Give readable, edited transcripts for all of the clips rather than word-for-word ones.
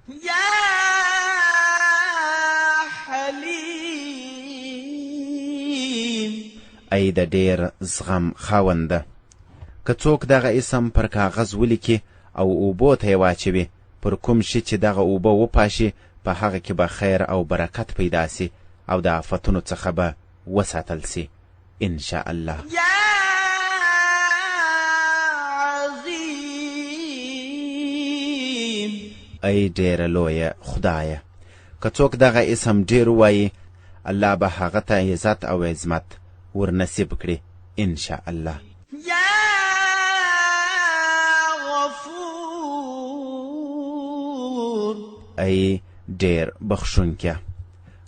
یا حلیم ای د ډیر زغم خاونده، که څوک دغه اسم پر کاغذ ولیکي او اوبو ته یې واچوي، پر کوم شي چې دغه اوبه وپاشي په هغه کې به خیر او برکت پیدا سي او د آفتونو څخه به وساتل سي ان شاء الله. یا عظیم ای ډیره لویه خدایه، که څوک دغه اسم ډیر ووایي، الله به هغه ته عزت او عظمت ورنصیب کړي ان شاء الله. یا غفور ای ډیر بخښونکیه،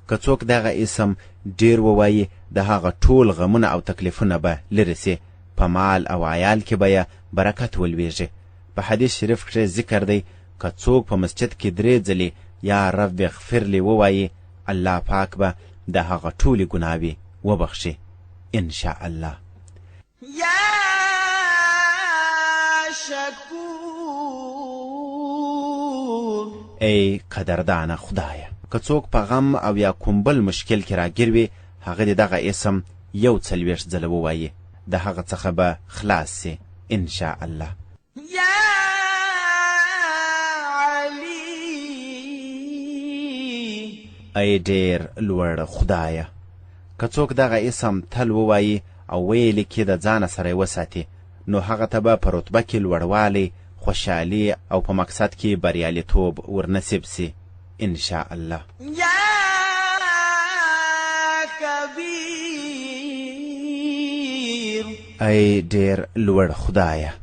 که څوک دغه اسم ډیر ووایي، د هغه ټول غمونه او تکلیفونه به لرې سي، په مال او عیال کې به یې برکت ولویږي. په حدیث شریف کښې ذکر دی، که څوک په مسجد کې 3 ځلې یا رب اغفر لی ووایي، الله پاک به د هغه ټولې ګناوې وبخشي ان شاء الله. یا شکور ای قدردانه خدایه، که څوک په غم او یا کوم بل مشکل کې راګیر وي، هغه د دغه اسم 41 ځله ووایي، د هغه څخه به خلاص سي ان شاء الله. یا علی ای ډیر لوړ خدایه، که څوک دغه اسم تل ووایي او ویلې کې د ځانه سره یې وساتي، نو هغه ته به په رتبه کې لوړوالی، خوشحالي او په مقصد کې بریالیتوب ورنصیب سي ان شاء الله. یا کبیر ای ډیر لوړ خدایه،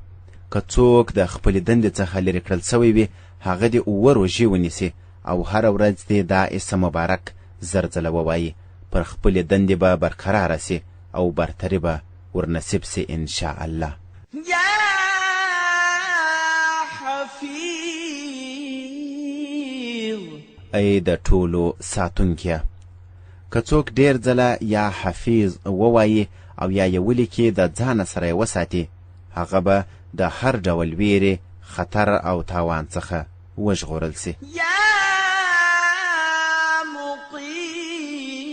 که څوک د خپلې دندې څخه لرې کړل سوی وي، هغه دې 7 روژې ونیسي او هره ورځ دې دا اسم مبارک 10 ځله ووایي، پر خپلې دندې به برقراره سي او برتري به ورنصیب سي ان شاء الله. یا حفیظ ای د ټولو ساتونکیه، که څوک ډیر ځله یا حفیظ ووایي او یا یې ولیکي، د ځانه سره یې وساتي، هغه به د هر ډول ویرې، خطر او تاوان څخه وژغورل سي. یا مقیت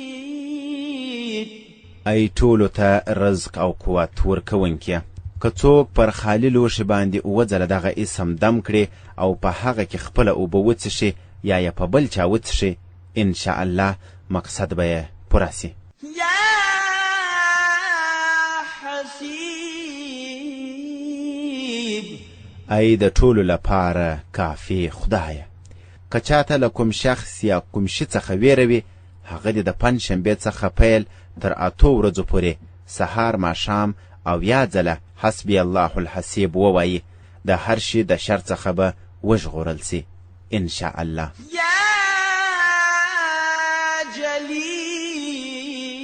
ای ټولو ته رزق او قوت ورکوونکیه، که څوک پر خالي لوښي باندې 7 ځله دغه اسم دم کړي او په هغه کې خپله اوبه وڅښي یا یې په بل چا وڅښي، ان شاء الله مقصد به یې پوره سي. یا حسیب ای د ټولو لپاره کافی خدایه، که چاته له کوم شخص یا کوم شي څخه ویره وي، هغه دې د پنجشنبې څخه پیل تر 8 ورځو پورې سهار ماښام او یا ځله حسبي الله الحسیب ووایي، د هر شي د شر څخه به وژغورل سي ان شاء الله. یا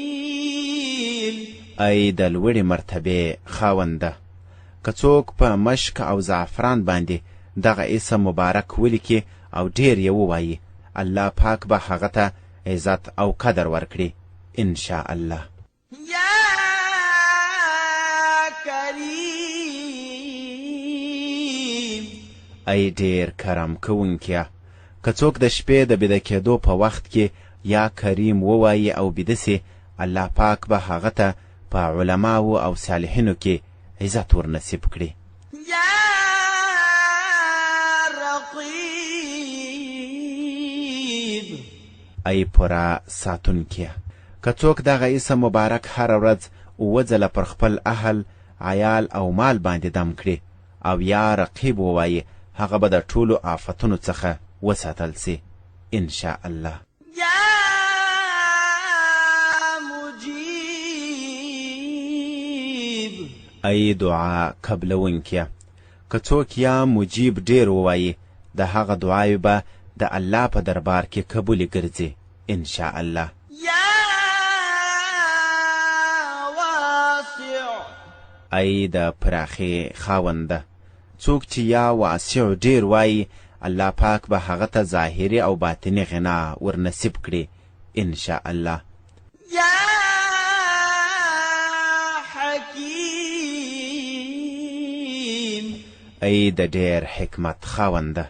جلیل ای د لوړې مرتبې خاونده، که څوک په مشک او زعفران باندې دغه اسم مبارک ولیکي او ډیر یې ووایي، الله پاک به هغه ته عزت او قدر ورکړي ان شاء الله. یا کریم ای ډیر کرم کوونکیه، که څوک د شپې د بیده کېدو په وخت کې یا کریم ووایي او بیده سي، الله پاک به هغه ته په علماو او صالحینو کې عزت ورنصیب کړي. یا رقیب ای پورا ساتونکیه، که څوک دغه اسم مبارک هر ورځ 7 ځله پر خپل اهل، عیال او مال باندې دم کړي او یا رقیب ووایي، هغه به د ټولو آفتونو څخه وساتل سي ان شاء الله. یا مجیب ای دعا قبلونکیه، که څوک یا مجیب ډیر ووایي، د هغه دعاوې به د الله په دربار کې قبولې ګرځي ان شاء الله. یا واسع ای د پراخې خاونده، څوک چې یا واسع ډیر وایي، الله پاک به هغه ته ظاهري او باطني غنا ورنصیب کړي ان شاء الله. یا حکیم ای د ډیر حکمت خاونده،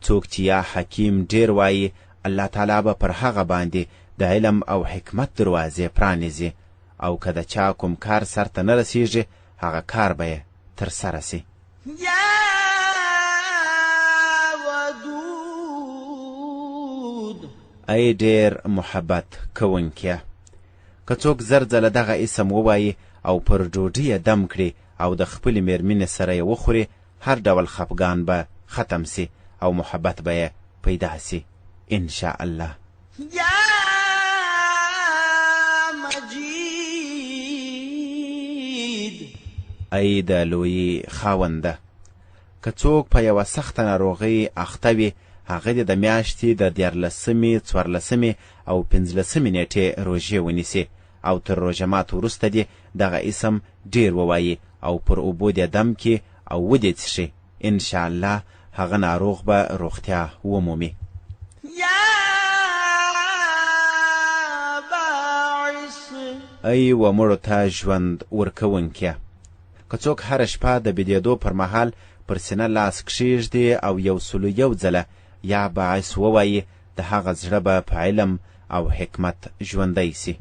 څوک چې یا حکیم ډیر وایي الله تعالی به پر هغه باندې د علم او حکمت دروازې پرانیزي او که د چا کوم کار سرته نه رسیږي هغه کار به یې ترسره سي. یا ودود ای ډیر محبت کوونکیه، که څوک زر ځله دغه اسم ووایي او پر ډوډۍ یې دم کړي او د خپلې مېرمنې سره یې وخوري، هر ډول خفګان به ختم سي او محبت به یې پیدا سي انشاء الله. یا مجید ای د لویی خاونده، که څوک په یوه سخته ناروغۍ اخته وي، هغه دې د میاشتې د 14 14 او 15 نیټې روژې ونیسي او تر روژه ماتو وروسته دې دغه اسم ډیر ووایي او پر اوبو دې دم کړي او ودې څښي، انشاءالله هغه ناروغ به روغتیا ومومي. یا باعث ای و مړو ته ژوند ورکوونکیه، که څوک هره شپه د بېدېدو پر مهال پر سینه لاس کښېږدي او 101 ځله یا باعث ووایي، د هغه زړه به په علم او حکمت ژوندی سي.